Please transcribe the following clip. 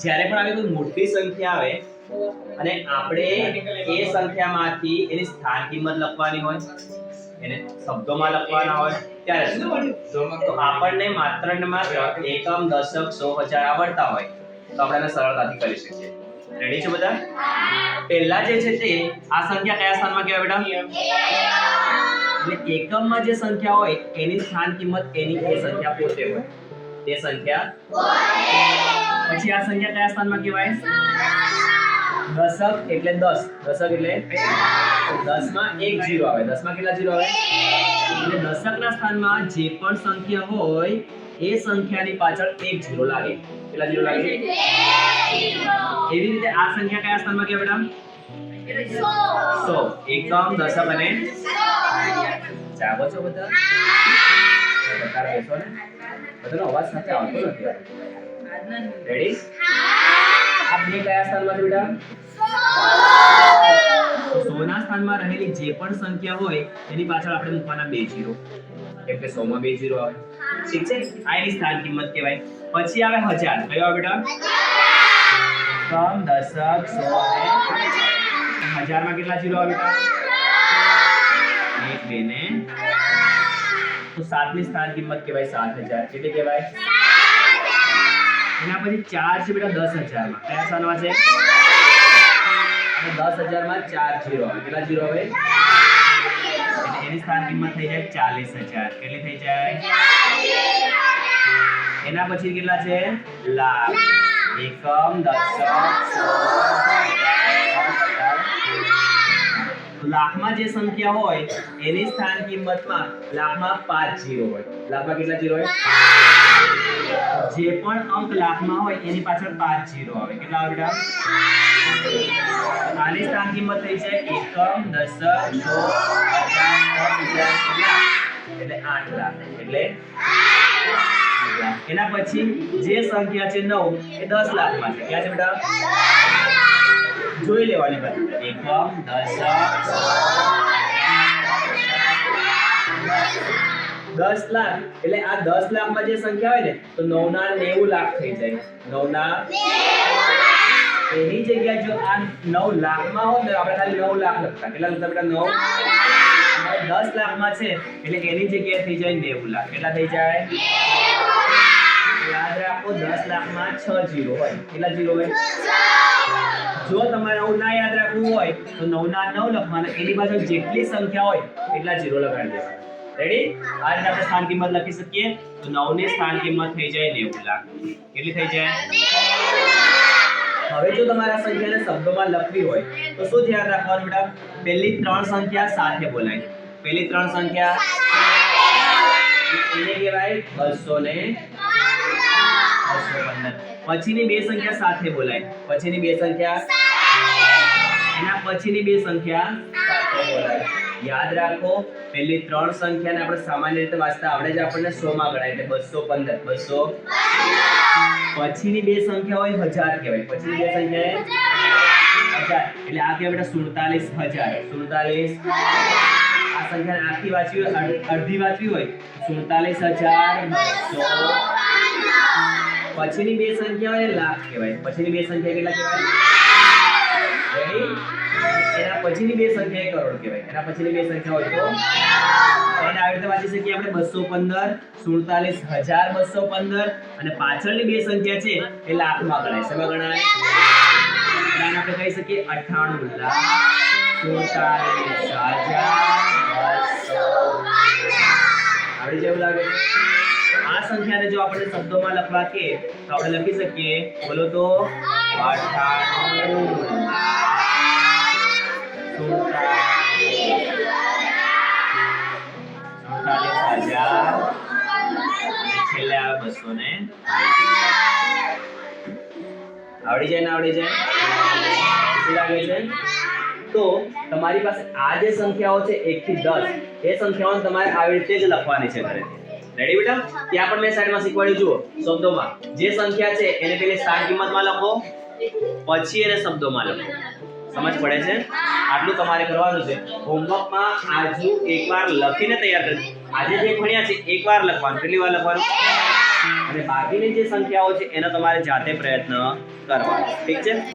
જ્યારે પણ આવી કોઈ મોટી સંખ્યા આવે અને આપણે એ સંખ્યામાંથી એની સ્થાન કિંમત લખવાની હોય, એને શબ્દોમાં લખવાના હોય ત્યારે તો આપણને માત્ર ને માત્ર એકમ, દશક, સો, હજાર આવડતા હોય તો આપણે એને સરળતાથી કરી શકીએ. રેડી છો બધા? પહેલા જે છે તે આ સંખ્યા કયા સ્થાનમાં કહેવાય બેટા? એટલે એકમમાં જે સંખ્યા હોય એની સ્થાન કિંમત એની એ સંખ્યા પોતે હોય, તે સંખ્યા પોતે. પછી આ સંખ્યા કયા સ્થાનમાં કહેવાય? દશક એટલે 10. દશક એટલે 10 માં એક 0 આવે. 10 માં કેટલા 0 આવે? એટલે દશકના સ્થાનમાં જે પણ સંખ્યા હોય એ સંખ્યાની પાછળ એક 0 લાગે. કેટલા 0 લાગે? એવી રીતે આ સંખ્યા કયા સ્થાનમાં કહેવાય બેટા? 100. એકમ, દશક અને જાગો છો બધા? બધા બેસો ને. બધાનો અવાજ સાથે આવતો નથી. રેડી? આ બે કયા સ્થાનમાં છે બેટા? 100 ના સ્થાનમાં રહેલી જે પણ સંખ્યા હોય એની પાછળ આપણે મૂકવાના 2 0. એટલે 100 માં 2 0 આવે. ઠીક છે? આ એની સ્થાન કિંમત કહેવાય. પછી આવે 1000. કયો આવે બેટા? કમ, દશક, 100 અને 1000 માં કેટલા 0 આવે બેટા? 1 2 ને તો 7 ની સ્થાન કિંમત કહેવાય 7000. કેટલી કહેવાય? એના પછી 4 છે બેટા 10000 માં. કયા સ્થાનમાં છે? 10000 માં 4 0 આવે. કેટલા 0 આવે? એટલે એની સ્થાન કિંમત થઈ જાય 40000. કેટલી થઈ જાય? એના પછી કેટલા છે? લાખ. એકમ, દશક, 100, લાખમાં જે સંખ્યા હોય એની સ્થાન કિંમતમાં લાખમાં 5 0 હોય. લાખમાં કેટલા 0 હોય? જે પણ અંક લાખમાં હોય એની પાછળ 5 0 આવે. કેટલા આવે બેટા? આની સ્થાન કિંમત થઈ છે એકમ, દશક, 100, 1000 એટલે 8 લાખ. એટલે એના પછી જે સંખ્યા છે 9 એ 10 લાખમાં છે. ક્યાં છે બેટા? જોઈ લેવાની બાજુ. એકમ, દશક, 10 લાખ. એટલે આ 10 લાખમાં જે સંખ્યા હોય ને તો 9 ના 90 લાખ થઈ જાય. 9 ના એની જગ્યાએ જો આ 9 લાખમાં હોય ને આપણે ખાલી 9 લાખ લખતા. કેટલા લખતા બેટા? 9. 10 લાખમાં છે એટલે એની જગ્યાએ થઈ જાય 90 લાખ. કેટલા થઈ જાય? યાદ રાખો 10 લાખમાં 6 0 હોય. કેટલા 0 હોય? જો તમારે 9 ના યાદ રાખવું હોય તો 9 ના 9 લખવાના. એની પાછળ જેટલી સંખ્યા હોય એટલા 0 લગાડી દેવાના. રેડી? આ રીતે આપણે સ્થાન કિંમત લખી શકીએ. તો 9 ની સ્થાન કિંમત થઈ જાય 90 લાખ. કેટલી થઈ જાય? હવે જો તમારે આ સંખ્યાને શબ્દોમાં લખવી હોય તો શું ધ્યાન રાખવાનું બેટા? પહેલી 3 સંખ્યા સાથે બોલાય. પહેલી 3 સંખ્યા એને કહેવાય 200 ને 215. પછીની 2 સંખ્યા સાથે બોલાય. પછીની 2 સંખ્યા એના પછીની 2 સંખ્યા સાથે બોલાય. યાદ રાખો પહેલી 3 સંખ્યાને આપણે સામાન્ય રીતે વાંચતા આવડે જ આપણને 100 માં ગણાય એટલે 215. 200 પછીની 2 સંખ્યા હોય 1000 કહેવાય. પછીની 2 સંખ્યા 1000 એટલે આ કહેવાય બેટા 47000. 47 આ સંખ્યાને આખી વાંચવી હોય અડધી વાંચવી હોય 47200. પછીની 2 સંખ્યા હોય લાખ કહેવાય. પછીની 2 સંખ્યા કેટલા કહેવાય? રેડી? એના પછીની 2 સંખ્યા કરોડ કહેવાય. એના પછીની 2 સંખ્યા હોય તો એને આવી રીતે વાંચી શકીએ આપણે 215, 47215 અને પાછળની 2 સંખ્યા છે એ લાખમાં ગણાય. શેમાં ગણાય? એટલે આપણે કહી શકીએ 98 લાખ 47200. આવડી જેવું લાગે? આ સંખ્યાને જો આપણે શબ્દોમાં લખવા કે તો આપણે લખી શકીએ. બોલો તો 98 છેલ્લે આવે 200 ને આવડી જાય ને આવડી જાય? શું લાગે છે? તો તમારી પાસે આ જે સંખ્યાઓ છે 1 થી 10 એ સંખ્યાઓને તમારે આવી રીતે જ લખવાની છે ઘરેથી. રેડી બેટા? ત્યાં પણ મેં સાઈડમાં શીખવાડ્યું. જુઓ શબ્દોમાં જે સંખ્યા છે એને પેલી સ્થાન કિંમતમાં લખો, પછી એને શબ્દોમાં લખો. સમજ પડે છે? આટલું તમારે કરવાનું છે. હોમવર્કમાં આજુ એકવાર લખીને તૈયાર કરજો. આજે જે ભણ્યા છે એકવાર લખવાનું. કેટલી વાર લખવાનું? અને બાકીની જે સંખ્યાઓ છે એનો તમારે જાતે પ્રયત્ન કરવાનો. ઠીક છે.